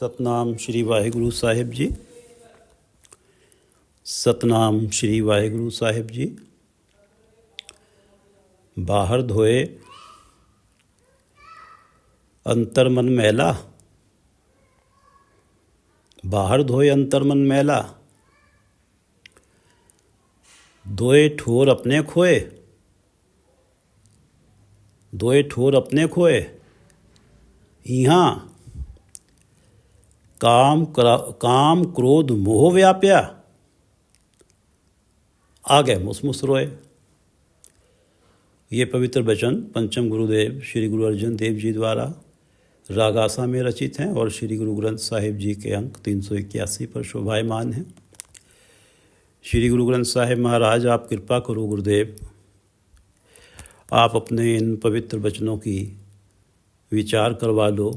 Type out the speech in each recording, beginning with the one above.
ਸਤਨਾਮ ਸ਼੍ਰੀ ਵਾਹਿਗੁਰੂ ਸਾਹਿਬ ਜੀ। ਸਤਨਾਮ ਸ਼੍ਰੀ ਵਾਹਿਗੁਰੂ ਸਾਹਿਬ ਜੀ। ਬਾਹਰ ਧੋਏ ਅੰਤਰ ਮਨ ਮੈਲਾ, ਬਾਹਰ ਧੋਏ ਅੰਤਰ ਮਨ ਮੈਲਾ। धोए ठोर अपने खोए, धोए ठोर अपने खोए। यहाँ काम क्रोध मोह व्याप्या, आगे मुसमुस रोए। ये पवित्र वचन पंचम गुरुदेव श्री गुरु अर्जन देव जी द्वारा रागासा में रचित हैं और श्री गुरु ग्रंथ साहिब जी के अंक 381 पर शोभायमान हैं। श्री गुरु ग्रंथ साहिब महाराज, आप कृपा करो गुरुदेव, आप अपने इन पवित्र वचनों की विचार करवा लो।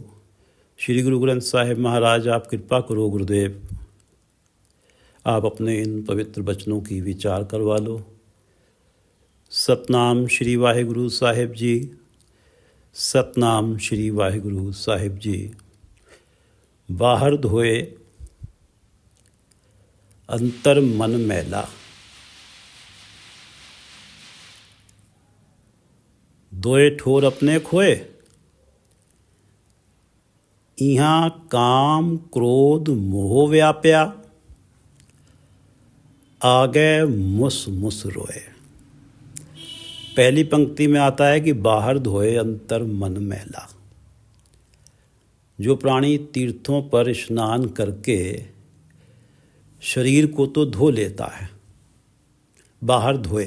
श्री गुरु ग्रंथ साहिब महाराज, आप कृपा करो गुरुदेव, आप अपने इन पवित्र वचनों की विचार करवा लो। सतनाम श्री वाहिगुरु साहिब जी। सतनाम श्री वाहिगुरु साहिब जी। बाहर धोए अंतर मन मैला, धोए ठोर अपने खोए। यहाँ काम क्रोध मोह व्याप्या, आगे मुस मुस रोए। पहली पंक्ति में आता है कि बाहर धोए अंतर मन मैला। जो प्राणी तीर्थों पर स्नान करके शरीर को तो धो लेता है, बाहर धोए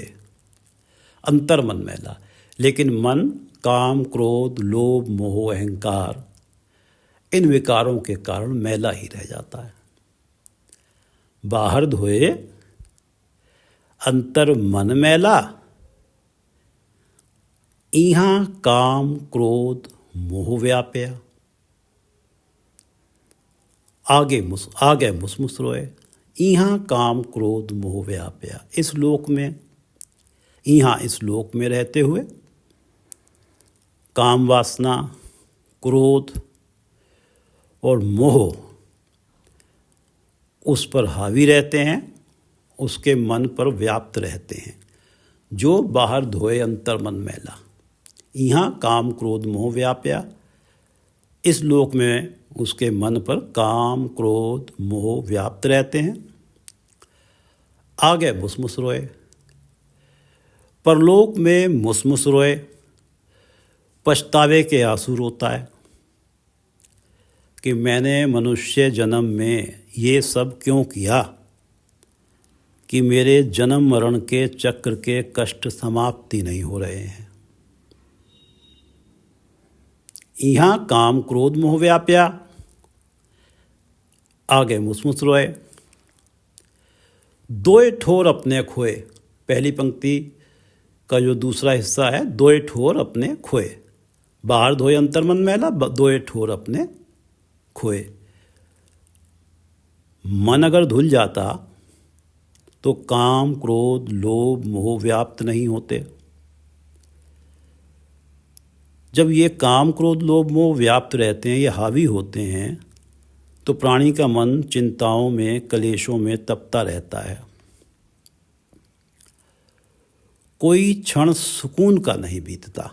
अंतर मन मैला, लेकिन मन काम क्रोध लोभ मोह अहंकार इन विकारों के कारण मैला ही रह जाता है। बाहर धोए अंतर मन मैला, यहाँ काम क्रोध मोह व्याप्या, आगे मुसमुस रोए। यहाँ काम क्रोध मोह व्याप्या। इस लोक में, यहाँ इस लोक में रहते हुए काम वासना, क्रोध और मोह उस पर हावी रहते हैं, उसके मन पर व्याप्त रहते हैं। जो बाहर धोए अंतर मन मैला, यहाँ काम क्रोध मोह व्याप्या। इस लोक में उसके मन पर काम क्रोध मोह व्याप्त रहते हैं, आगे मुसमुस रोए। परलोक में मुसमुस रोए, पछतावे के आंसू रोता है कि मैंने मनुष्य जन्म में ये सब क्यों किया, कि मेरे जन्म मरण के चक्र के कष्ट समाप्ति नहीं हो रहे हैं। यहाँ काम क्रोध मोह व्याप्या, आगे मुसमुस रोए। दोए ठोर अपने खोए। पहली पंक्ति का जो दूसरा हिस्सा है, दोए ठोर अपने खोए। बाहर धोए अंतर मन मैला, दोए ठोर अपने खोए। मन अगर धुल जाता तो काम क्रोध लोभ मोह व्याप्त नहीं होते। जब ये काम क्रोध लोभ मोह व्याप्त रहते हैं, ये हावी होते हैं, तो प्राणी का मन चिंताओं में कलेशों में तपता रहता है। कोई क्षण सुकून का नहीं बीतता।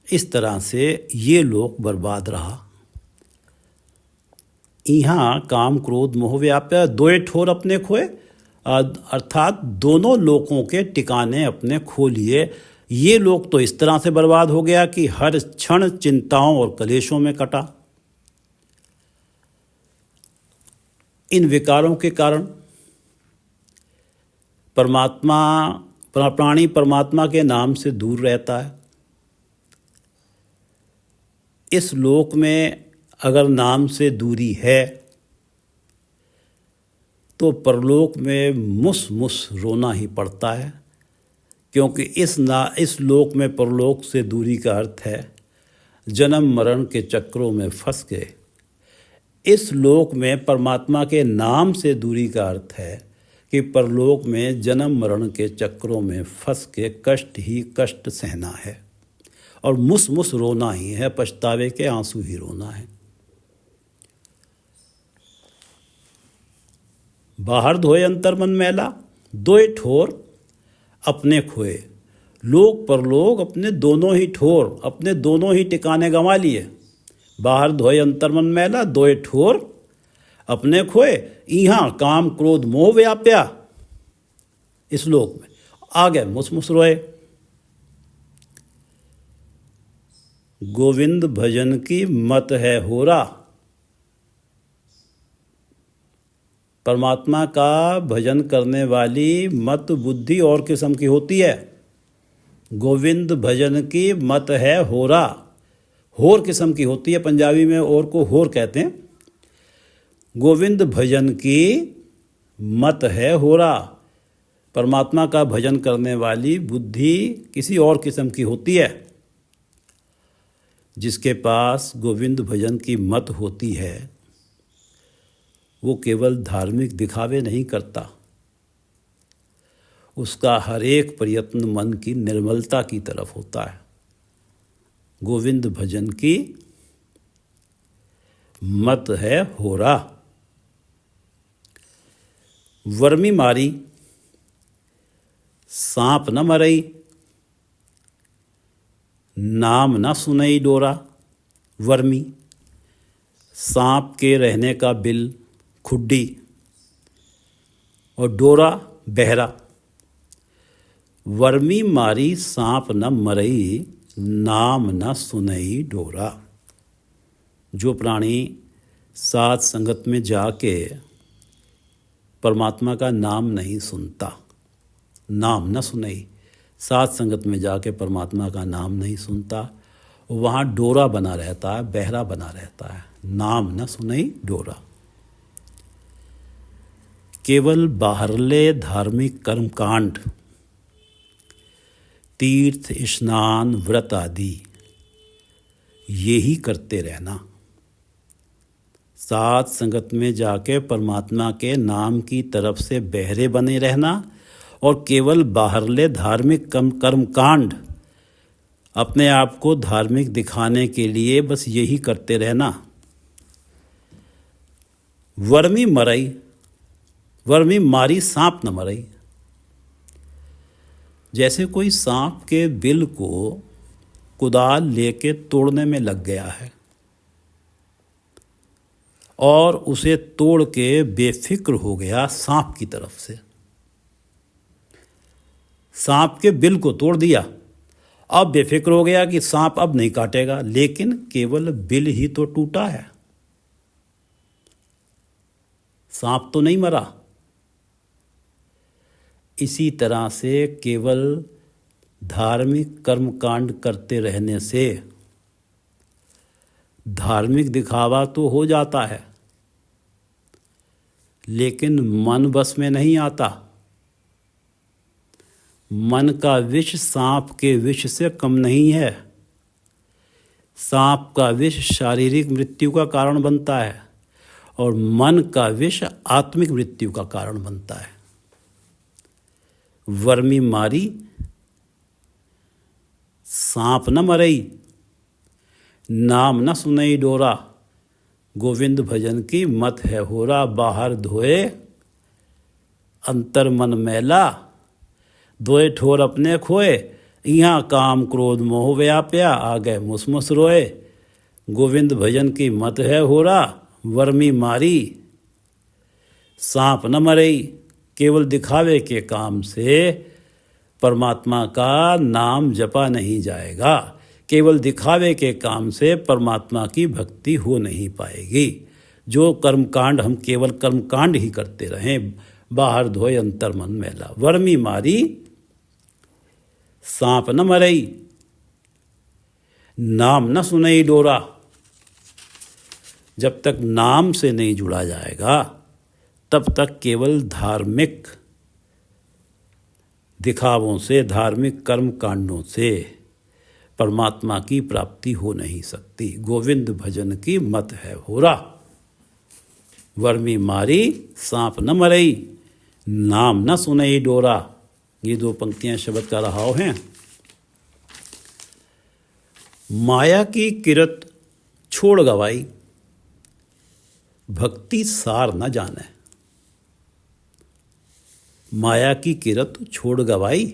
इस तरह से ये लोक बर्बाद रहा। यहाँ काम क्रोध मोह व्याप्या, दोए ठोर अपने खोए, अर्थात दोनों लोकों के ठिकाने अपने खो लिए। ये लोक तो इस तरह से बर्बाद हो गया कि हर क्षण चिंताओं और कलेशों में कटा। इन विकारों के कारण प्राणी परमात्मा के नाम से दूर रहता है। इस लोक में अगर नाम से दूरी है तो परलोक में मुस मुस रोना ही पड़ता है, क्योंकि इस लोक में परलोक से दूरी का अर्थ है जन्म मरण के चक्रों में फंस गए। इस लोक में परमात्मा के नाम से दूरी का अर्थ है कि परलोक में जन्म मरण के चक्रों में फंस के कष्ट ही कष्ट सहना है और मुस मुस रोना ही है, पछतावे के आंसू ही रोना है। बाहर धोए अंतर मन मैला, दोए ठोर अपने खोए। लोक परलोक अपने दोनों ही ठोर, अपने दोनों ही टिकाने गंवा लिए। बाहर धोए अंतर मन मैला, दोए ठोर अपने खोए। यहाँ काम क्रोध मोह व्याप्या, इस लोक में आगे मुसमुस रोए। गोविंद भजन की मत है होरा। परमात्मा का भजन करने वाली मत बुद्धि और किस्म की होती है। गोविंद भजन की मत है होरा, होर किस्म की होती है। पंजाबी में और को होर कहते हैं। गोविंद भजन की मत है होरा। परमात्मा का भजन करने वाली बुद्धि किसी और किस्म की होती है। जिसके पास गोविंद भजन की मत होती है वो केवल धार्मिक दिखावे नहीं करता, उसका हर एक प्रयत्न मन की निर्मलता की तरफ होता है। गोविंद भजन की मत है होरा। वर्मी मारी सांप न मरई, नाम न सुनई डोरा। वर्मी सांप के रहने का बिल खुड्डी और डोरा बहरा। वर्मी मारी सांप न मरई, नाम न सुनई डोरा। जो प्राणी साध संगत में जाके परमात्मा का नाम नहीं सुनता, नाम न सुनई, साध संगत में जाके परमात्मा का नाम नहीं सुनता, वहाँ डोरा बना रहता है, बहरा बना रहता है। नाम न सुनई डोरा। केवल बाहरले धार्मिक कर्मकांड, तीर्थ स्नान व्रत आदि यही करते रहना, साध संगत में जाके परमात्मा के नाम की तरफ से बहरे बने रहना और केवल बाहरले धार्मिक कर्मकांड अपने आप को धार्मिक दिखाने के लिए बस यही करते रहना। वर्मी मरई, वर्मी मारी सांप न मरई। जैसे कोई सांप के बिल को कुदाल लेके तोड़ने में लग गया है और उसे तोड़ के बेफिक्र हो गया सांप की तरफ से, सांप के बिल को तोड़ दिया, अब बेफिक्र हो गया कि सांप अब नहीं काटेगा, लेकिन केवल बिल ही तो टूटा है, सांप तो नहीं मरा। इसी तरह से केवल धार्मिक कर्मकांड करते रहने से धार्मिक दिखावा तो हो जाता है, लेकिन मन बस में नहीं आता। मन का विष सांप के विष से कम नहीं है। सांप का विष शारीरिक मृत्यु का कारण बनता है और मन का विष आत्मिक मृत्यु का कारण बनता है। वर्मी मारी सांप न मरई, नाम न सुनई डोरा। गोविंद भजन की मत है होरा। बाहर धोए अंतर मन मैला, दोए ठोर अपने खोए। यहाँ काम क्रोध मोह व्याप्या, आ गए मुसमुस रोए। गोविंद भजन की मत है होरा। वर्मी मारी सांप न मरई। केवल दिखावे के काम से परमात्मा का नाम जपा नहीं जाएगा, केवल दिखावे के काम से परमात्मा की भक्ति हो नहीं पाएगी। जो कर्मकांड हम केवल कर्मकांड ही करते रहें, बाहर धोए अंतर मन मैला। वर्मी मारी सांप न मरई, नाम न सुनई डोरा। जब तक नाम से नहीं जुड़ा जाएगा तब तक केवल धार्मिक दिखावों से, धार्मिक कर्म कांडों से परमात्मा की प्राप्ति हो नहीं सकती। गोविंद भजन की मत है होरा। वर्मी मारी सांप न मरई, नाम न सुनई डोरा। ये दो पंक्तियां शब्द का रहाव हैं। माया की किरत छोड़ गवाई, भक्ति सार न जाने। माया की किरत छोड़ गवाई,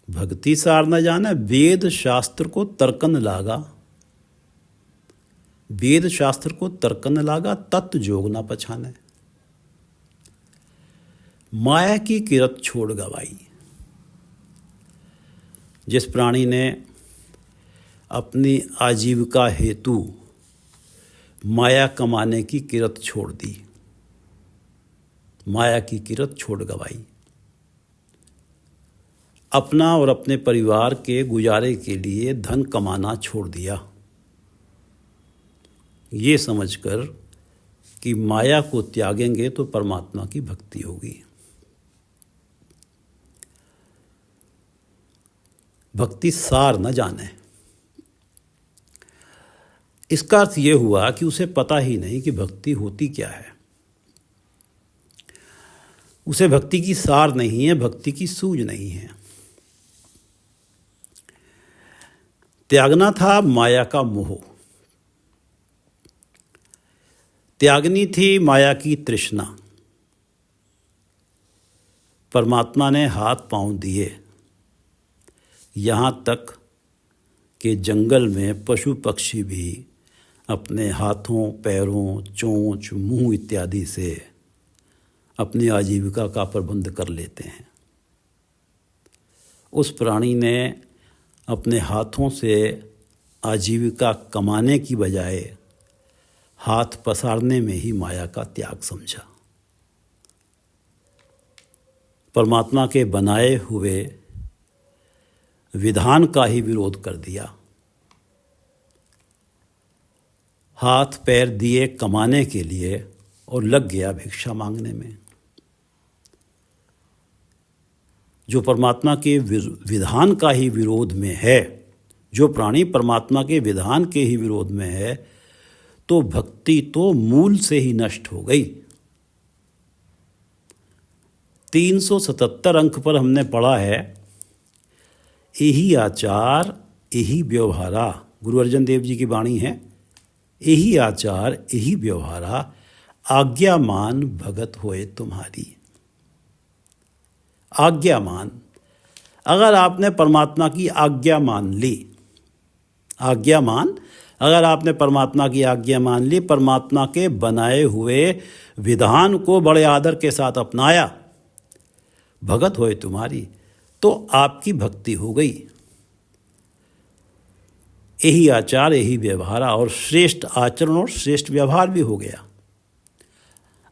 भक्ति सार न जाने, वेद शास्त्र को तर्कन लागा, वेद शास्त्र को तर्कन लागा, तत्व जोग न पछाने। माया की किरत छोड़ गवाई। जिस प्राणी ने अपनी आजीविका हेतु माया कमाने की किरत छोड़ दी, माया की किरत छोड़ गवाई, अपना और अपने परिवार के गुजारे के लिए धन कमाना छोड़ दिया, ये समझकर कि माया को त्यागेंगे तो परमात्मा की भक्ति होगी। भक्ति सार न जाने, इसका अर्थ ये हुआ कि उसे पता ही नहीं कि भक्ति होती क्या है। उसे भक्ति की सार नहीं है, भक्ति की सूझ नहीं है। त्यागना था माया का मोह, त्यागनी थी माया की तृष्णा। परमात्मा ने हाथ पांव दिए, यहाँ तक कि जंगल में पशु पक्षी भी अपने हाथों, पैरों, चोंच, मुंह इत्यादि से अपनी आजीविका का प्रबंध कर लेते हैं। उस प्राणी ने अपने हाथों से आजीविका कमाने की बजाय हाथ पसारने में ही माया का त्याग समझा। परमात्मा के बनाए हुए विधान का ही विरोध कर दिया। हाथ पैर दिए कमाने के लिए और लग गया भिक्षा मांगने में। जो परमात्मा के विधान का ही विरोध में है, जो प्राणी परमात्मा के विधान के ही विरोध में है, तो भक्ति तो मूल से ही नष्ट हो गई। 377 अंक पर हमने पढ़ा है, यही आचार यही व्यवहारा, गुरु अर्जन देव जी की वाणी है, यही आचार यही व्यवहारा, आज्ञा मान भगत होए तुम्हारी। आज्ञा मान, अगर आपने परमात्मा की आज्ञा मान ली, आज्ञा मान, अगर आपने परमात्मा की आज्ञा मान ली, परमात्मा के बनाए हुए विधान को बड़े आदर के साथ अपनाया, भगत होए तुम्हारी, तो आपकी भक्ति हो गई। यही आचार यही व्यवहार, और श्रेष्ठ आचरण और श्रेष्ठ व्यवहार भी हो गया।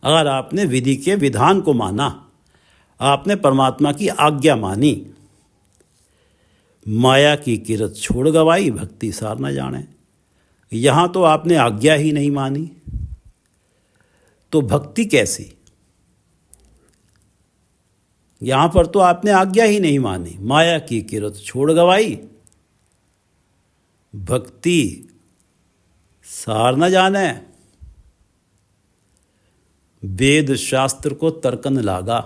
अगर आपने विधि के विधान को माना, आपने परमात्मा की आज्ञा मानी, माया की किरत छोड़ गवाई, भक्ति सार न जाने। यहाँ तो आपने आज्ञा ही नहीं मानी, तो भक्ति कैसी? यहाँ पर तो आपने आज्ञा ही नहीं मानी, माया की किरत छोड़ गवाई, भक्ति सार न जाने। वेद शास्त्र को तर्कन लागा,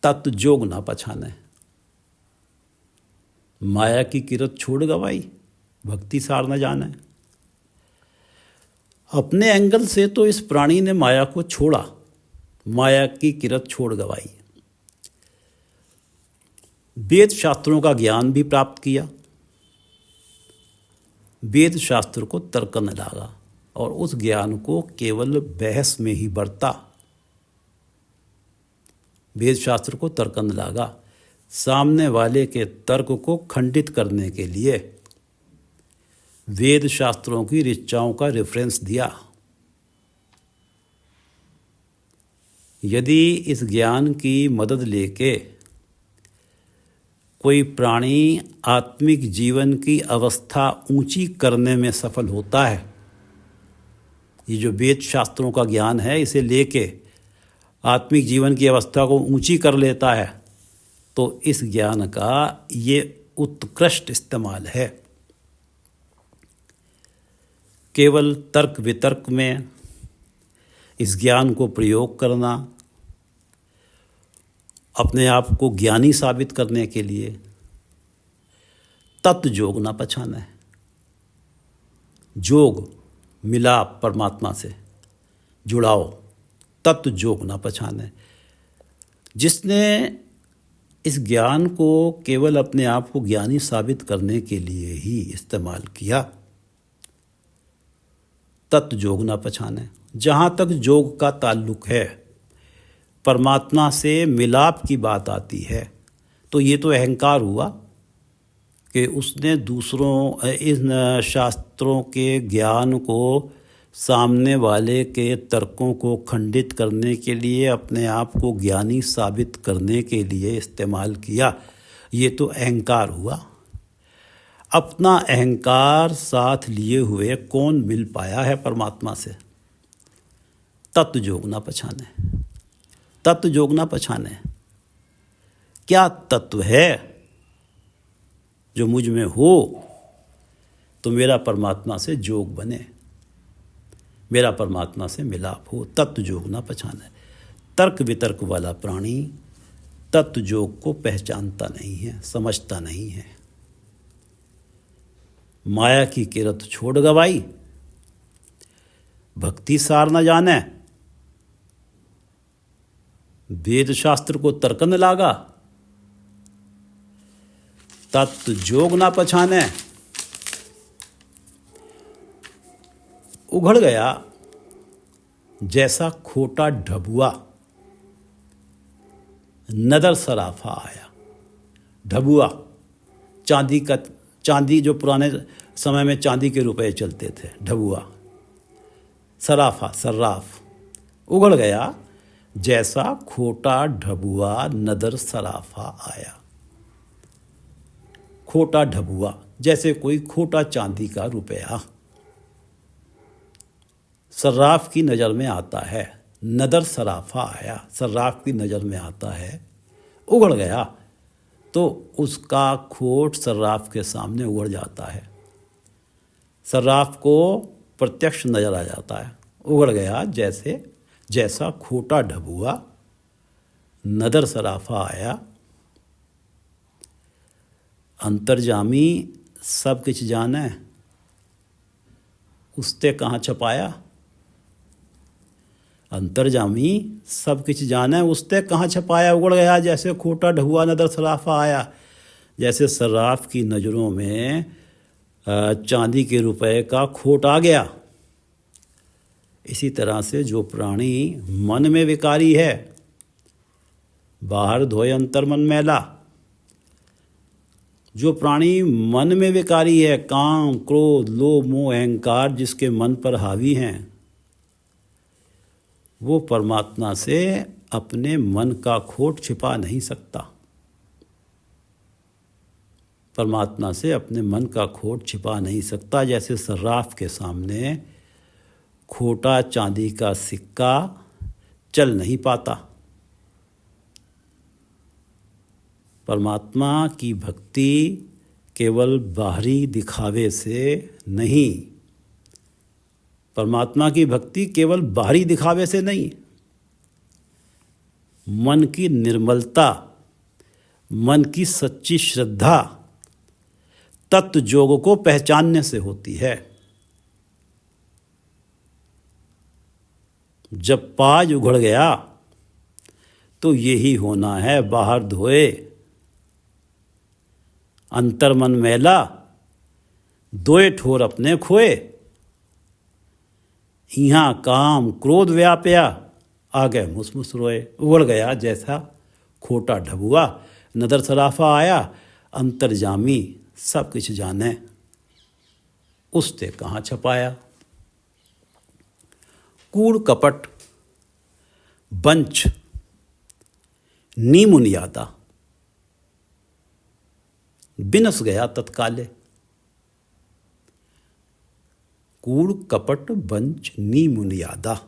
तत्व जोग ना पछाने। माया की किरत छोड़ गवाई, भक्ति सार न जाने। अपने एंगल से तो इस प्राणी ने माया को छोड़ा, माया की किरत छोड़ गवाई। वेद शास्त्रों का ज्ञान भी प्राप्त किया, वेद शास्त्र को तर्कन लागा, और उस ज्ञान को केवल बहस में ही बरता। वेद शास्त्र को तर्कन लागा, सामने वाले के तर्क को खंडित करने के लिए वेद शास्त्रों की ऋचाओं का रेफरेंस दिया। यदि इस ज्ञान की मदद लेके कोई प्राणी आत्मिक जीवन की अवस्था ऊंची करने में सफल होता है, ये जो वेद शास्त्रों का ज्ञान है, इसे लेके आत्मिक जीवन की अवस्था को ऊंची कर लेता है, तो इस ज्ञान का ये उत्कृष्ट इस्तेमाल है। केवल तर्क वितर्क में इस ज्ञान को प्रयोग करना, अपने आप को ज्ञानी साबित करने के लिए, तत्व जोग ना पछाना है। जोग, मिलाप, परमात्मा से जुड़ाओ, तत्व जोग ना पहचाने। जिसने इस ज्ञान को केवल अपने आप को ज्ञानी साबित करने के लिए ही इस्तेमाल किया, तत्व जोग ना पहचाने। जहाँ तक जोग का ताल्लुक है, परमात्मा से मिलाप की बात आती है, तो ये तो अहंकार हुआ कि उसने दूसरों इन शास्त्रों के ज्ञान को सामने वाले के तर्कों को खंडित करने के लिए, अपने आप को ज्ञानी साबित करने के लिए इस्तेमाल किया। ये तो अहंकार हुआ। अपना अहंकार साथ लिए हुए कौन मिल पाया है परमात्मा से? तत्व जोग ना पहचाने। तत्व जोग ना पहचाने। क्या तत्व है जो मुझ में हो तो मेरा परमात्मा से जोग बने, मेरा परमात्मा से मिलाप हो? तत्व जोग ना पहचाने। तर्क वितर्क वाला प्राणी तत्व जोग को पहचानता नहीं है, समझता नहीं है। माया की किरत छोड़ गवाई, भक्ति सार न जाने, वेद शास्त्र को तर्कन लागा, तत्व जोग ना पहचाने। उघड़ गया जैसा खोटा ढबुआ, नदर सराफा आया। ढबुआ चांदी जो पुराने समय में चांदी के रुपए चलते थे, ढबुआ। सराफा सर्राफ। उघड़ गया जैसा खोटा ढबुआ, नदर सराफा आया। खोटा ढबुआ जैसे कोई खोटा चांदी का रुपया सर्राफ की नज़र में आता है। नदर सराफा आया, सर्राफ की नज़र में आता है। उगड़ गया तो उसका खोट सर्राफ के सामने उगड़ जाता है, सर्राफ को प्रत्यक्ष नजर आ जाता है। उगड़ गया जैसा खोटा ढबुआ, नदर सराफा आया। अंतर्जामी सब किछ जाने, उसते कहाँ छपाया। अंतर्जामी सब किछ जाने, उसते कहाँ छपाया। उगड़ गया जैसे खोटा ढबुआ, नदर सराफा आया। जैसे सर्राफ की नज़रों में चांदी के रुपए का खोट आ गया, इसी तरह से जो प्राणी मन में विकारी है, बाहर धोए अंतर मन मैला। जो प्राणी मन में विकारी है, काम क्रोध लोभ मोह अहंकार जिसके मन पर हावी हैं, वो परमात्मा से अपने मन का खोट छिपा नहीं सकता। परमात्मा से अपने मन का खोट छिपा नहीं सकता। जैसे सर्राफ के सामने खोटा चांदी का सिक्का चल नहीं पाता। परमात्मा की भक्ति केवल बाहरी दिखावे से नहीं, परमात्मा की भक्ति केवल बाहरी दिखावे से नहीं, मन की निर्मलता, मन की सच्ची श्रद्धा, तत्व जोग को पहचानने से होती है। जब पाज उघड़ गया तो यही होना है, बाहर धोए अंतर मन मैला, दोए ठोर अपने खोए। यहाँ काम क्रोध व्याप्या, आगे मुसमुस रोए। उगड़ गया जैसा खोटा ढबुआ, नदर सराफा आया। अंतर्जामी सब कुछ जाने, उसते कहाँ छपाया। कूड़ कपट बंच नीमुन यादा, बिनस गया तत्काले। कूड़ कपट बंच नीमुन यादा।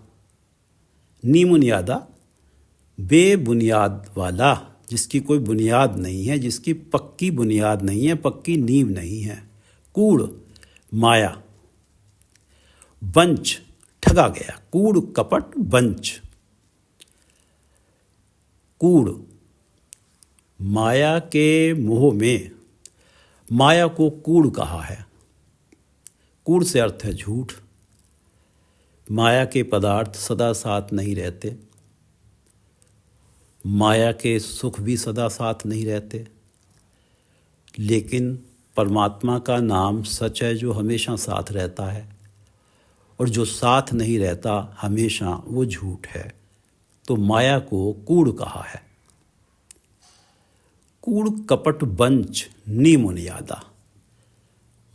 नीमुन यादा बेबुनियाद वाला, जिसकी कोई बुनियाद नहीं है, जिसकी पक्की बुनियाद नहीं है, पक्की नींव नहीं है। कूड़ माया, बंच ठगा गया। कूड़ कपट बंच। कूड़ माया के मोह में, माया को कूड़ कहा है। कूड़ से अर्थ है झूठ। माया के पदार्थ सदा साथ नहीं रहते, माया के सुख भी सदा साथ नहीं रहते, लेकिन परमात्मा का नाम सच है जो हमेशा साथ रहता है, और जो साथ नहीं रहता हमेशा वो झूठ है। तो माया को कूड़ कहा है। कूड़ कपट बंच नीमुनियादा।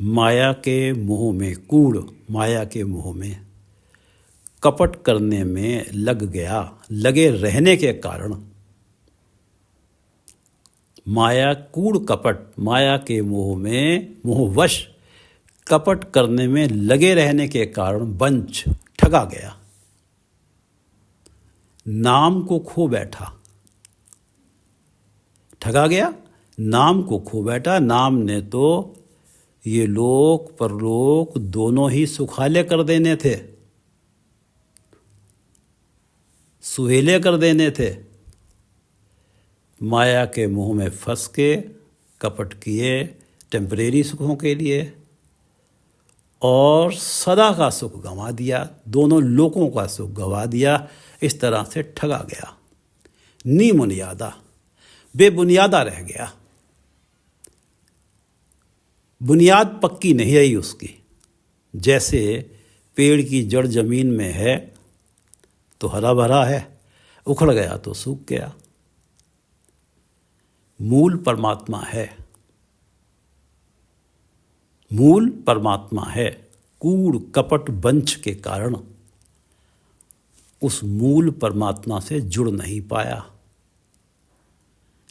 माया के मोह में, कूड़ माया के मोह में कपट करने में लगे रहने के कारण, माया कूड़ कपट, माया के मोह में मोहवश कपट करने में लगे रहने के कारण बंच ठगा गया, नाम को खो बैठा। ठगा गया, नाम को खो बैठा। नाम ने तो ये लोक परलोक दोनों ही सुखाले कर देने थे, सुहेले कर देने थे। माया के मोह में फंस के कपट किए टेम्परेरी सुखों के लिए, और सदा का सुख गंवा दिया, दोनों लोकों का सुख गंवा दिया। इस तरह से ठगा गया। नीमुनियादा, बेबुनियादा रह गया। बुनियाद पक्की नहीं रही उसकी। जैसे पेड़ की जड़ जमीन में है तो हरा भरा है, उखड़ गया तो सूख गया। मूल परमात्मा है, मूल परमात्मा है। कूड़ कपट बंच के कारण उस मूल परमात्मा से जुड़ नहीं पाया,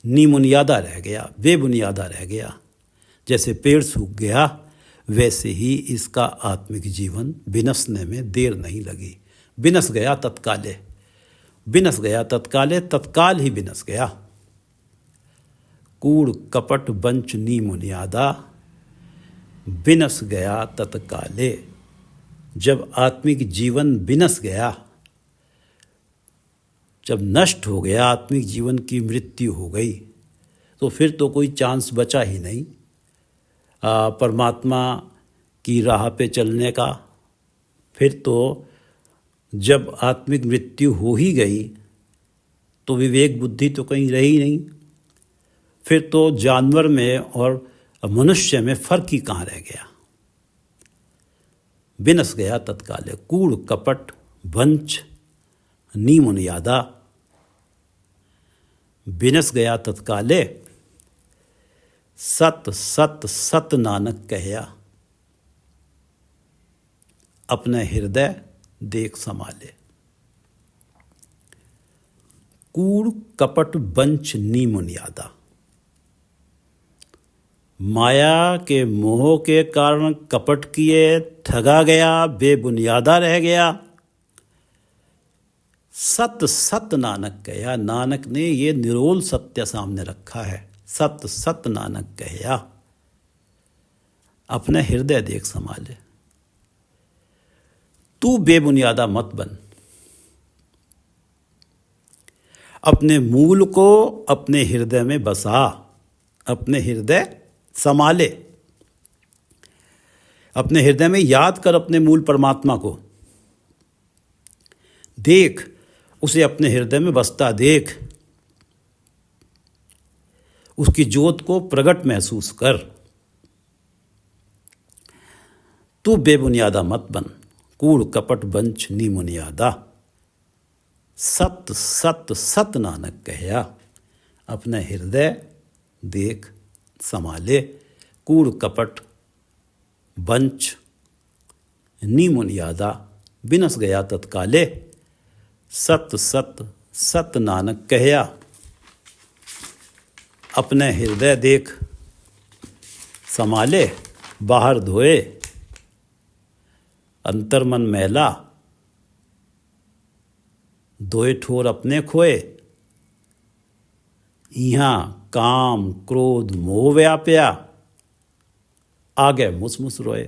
नीमुनियादा रह गया, बेबुनियादा रह गया। जैसे पेड़ सूख गया, वैसे ही इसका आत्मिक जीवन विनसने में देर नहीं लगी। विनस गया तत्काले, विनस गया तत्काले, तत्काल ही विनस गया। कूड़ कपट बंच नीमुनियादा, विनस गया तत्काले। जब आत्मिक जीवन विनस गया, जब नष्ट हो गया, आत्मिक जीवन की मृत्यु हो गई, तो फिर तो कोई चांस बचा ही नहीं परमात्मा की राह पे चलने का। फिर तो जब आत्मिक मृत्यु हो ही गई तो विवेक बुद्धि तो कहीं रही नहीं। फिर तो जानवर में और मनुष्य में फर्क ही कहाँ रह गया। विनस गया तत्काले। कूड़ कपट बंच नीमुनियादा, विनस गया तत्काले। सत सत सत नानक कहया, अपने हृदय देख संभाले। कूड़ कपट बंच नीमुनियादा, माया के मोह के कारण कपट किए, ठगा गया, बेबुनियादा रह गया। सत सत नानक कहया, नानक ने ये निरोल सत्य सामने रखा है। सत सत नानक कहया, अपने हृदय देख संभाले। तू बेबुनियादा मत बन, अपने मूल को अपने हृदय में बसा, अपने हृदय संभाले। अपने हृदय में याद कर अपने मूल परमात्मा को, देख उसे अपने हृदय में बसता देख, उसकी ज्योत को प्रकट महसूस कर। तू बेबुनियादा मत बन, कूड़ कपट बंच नीमुनियादा। सत सत सत नानक कहया, अपने हृदय देख संभाले। कूड़ कपट बंच नीमुनियादा, विनस गया तत्काले। सत सत सत नानक कहया, अपने हृदय देख संभाले। बाहर धोए अंतर मन मैला, धोए ठोर अपने खोए। यहाँ काम क्रोध मोह व्याप्या, आगे मुसमुस रोए।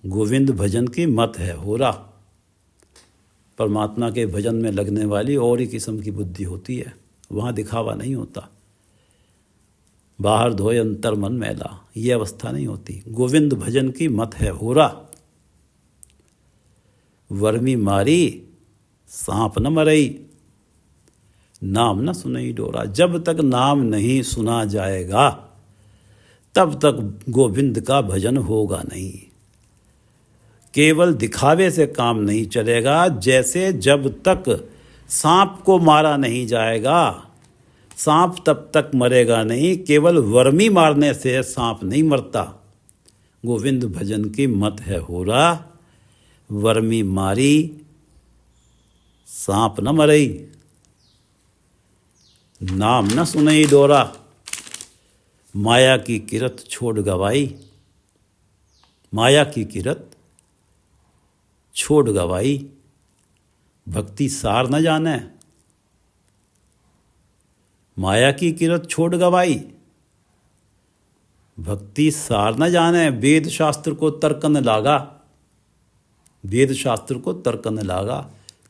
गोविंद भजन की मत है होरा। परमात्मा के भजन में लगने वाली और ही किस्म की बुद्धि होती है, वहाँ दिखावा नहीं होता। बाहर धोए अंतर मन मैला, ये अवस्था नहीं होती। गोविंद भजन की मत है होरा। वर्मी मारी सांप न मरई, नाम न सुनई डोरा। जब तक नाम नहीं सुना जाएगा तब तक गोविंद का भजन होगा नहीं। केवल दिखावे से काम नहीं चलेगा। जैसे जब तक सांप को मारा नहीं जाएगा, सांप तब तक मरेगा नहीं। केवल वर्मी मारने से सांप नहीं मरता। गोविंद भजन की मत है हो रहा, वर्मी मारी सांप न मरई, नाम न सुनई डोरा। माया की किरत छोड़ गवाई, माया की किरत छोड़ गवाई, भक्ति सार न जाने। माया की किरत छोड़ गवाई, भक्ति सार न जाने। वेद शास्त्र को तर्कन लागा, वेद शास्त्र को तर्कन लागा,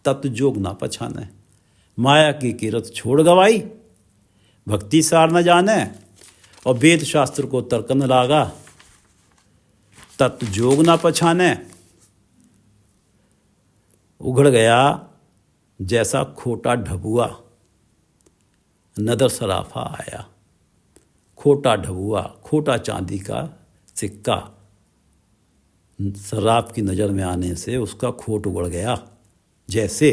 तत्व जोग ना पछाने। माया की किरत छोड़ गवाई, भक्ति सार न जाने, और वेद शास्त्र को तर्कन लागा, तत्व जोग ना पछाने। उघड़ गया जैसा खोटा ढबुआ, नदर सराफा आया। खोटा ढबुआ, खोटा चांदी का सिक्का शराब की नज़र में आने से उसका खोट उगड़ गया। जैसे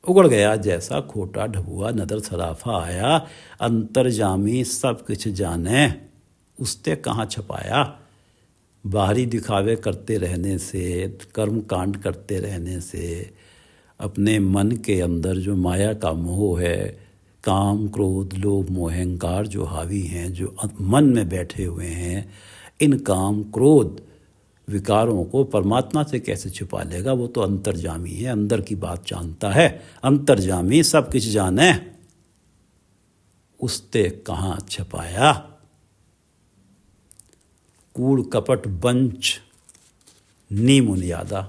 उगड़ गया जैसा खोटा ढबुआ नदर सराफा आया। अंतर्जामी सब कुछ जाने, उसते कहाँ छपाया। बाहरी दिखावे करते रहने से, कर्म कांड करते रहने से अपने मन के अंदर जो माया का मोह है, काम क्रोध लोभ मोह अहंकार जो हावी हैं, जो मन में बैठे हुए हैं, इन काम क्रोध विकारों को परमात्मा से कैसे छुपा लेगा। वो तो अंतर्जामी है, अंदर की बात जानता है। अंतर्जामी सब कुछ जाने, उसते कहाँ छपाया। कूड़ कपट बंच नी मुनियादा,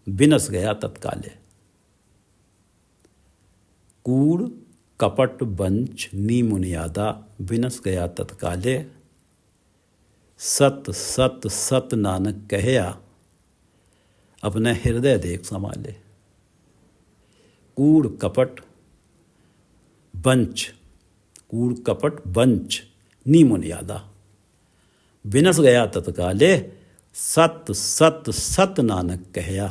बिनस गया तत्काले। कूड़ कपट बंच नी मुनियादा, बिनस गया तत्काले। सत सत सत नानक कहया, अपने हृदय देख संभाले। कूड़ कपट बंच, कूड़ कपट बंच नी मुनियादा, बिनस गया तत्काले। सत सत सत नानक कहया,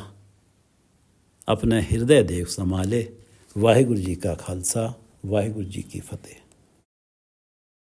अपने हृदय देख संभाले। वाहिगुरु जी का खालसा, वाहिगुरु जी की फतेह।